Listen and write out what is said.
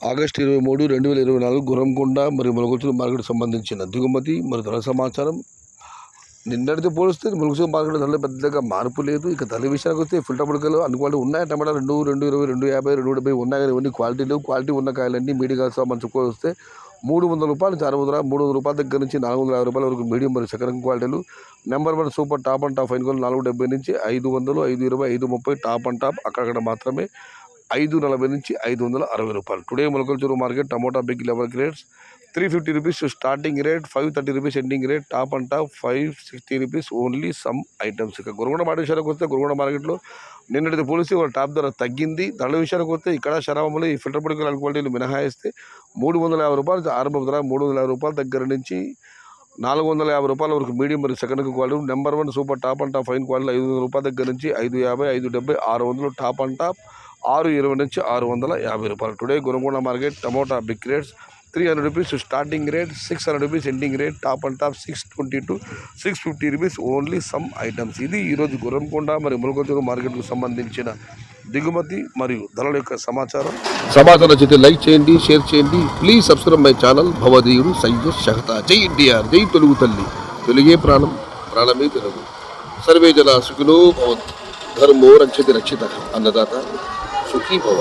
August 23, 2024 Gurramkonda మరియు ములగొత్తూరు market సంబంధించిన దిగుమతి మరియు ధర సమాచారం. నిన్నటితో పోలిస్తే ములగొత్తూరు మార్కెట్ ధరలో పెద్దగా మార్పు లేదు. ఇక ధరల విషయానికి వస్తే ఫిల్టర్ పుడకలు అన్ని క్వాలిటీ ఉన్నాయి. టమాటా 220, 250, 270 ఉన్నాయి. కానీ ఇవన్నీ క్వాలిటీ లేవు. క్వాలిటీ ఉన్న కాయలన్నీ మీడియం సామాన్ చెప్పుకొని వస్తే 300 రూపాయల నుంచి 600, 300 రూపాయల దగ్గర నుంచి 450 రూపాయల వరకు మీడియం మరియు సెకండ్ క్వాలిటీలు. Number 1 super top and top fine quality 470 నుంచి 500, 520, 530 టాప్ అండ్ టాప్. అక్కడక్కడ మాత్రమే 540 నుంచి 560 రూపాయలు. Today Mulakalcheruvu market tomato big level grades 350 rupees starting rate, 530 rupees ending rate, top and top 560 rupees only some items. ఇక Guragonda market విషయానికి వస్తే గురగొండ మార్కెట్లో నిన్నటి పోలిసి ఒక టాప్ ధర తగ్గింది. ధరల విషయానికి వస్తే ఇక్కడ శరాబములు ఈ ఫిల్టర్ పొడికల క్వాలిటీలు మినహాయిస్తే 350 రూపాయలు ఆరంభ ధర, 350 రూపాయల దగ్గర నుంచి 450 రూపాయల వరకు మీడియం మరియు second quality. Number 1 super top and top fine quality 500 రూపాయల దగ్గర నుంచి 550, 570, 600 టాప్ అండ్ టాప్, 620 నుంచి 650 రూపాయలు. Today Guragonda market tomato big rates 300 rupees starting rate, 600 rupees ending rate, top and top 620 to 650 rupees only some items. ఇది ఈరోజు గుర్రంకొండ మరియు ములగొత్తూరు మార్కెట్కు సంబంధించిన దిగుమతి మరియు ధరల యొక్క సమాచారం నచ్చితే లైక్ చేయండి, షేర్ చేయండి. Please subscribe my channel. భవదీయుడు సయ్యద్ షహతా. జై ఎన్టీఆర్, జై తెలుగు తల్లి. తెలుగే ప్రాణం, ప్రాణమే తెలుగు. సర్వే జన సుఖినో భవంతు. ధర్మో రక్షతి రక్షిత. అన్నదాత సుఖీ భవ.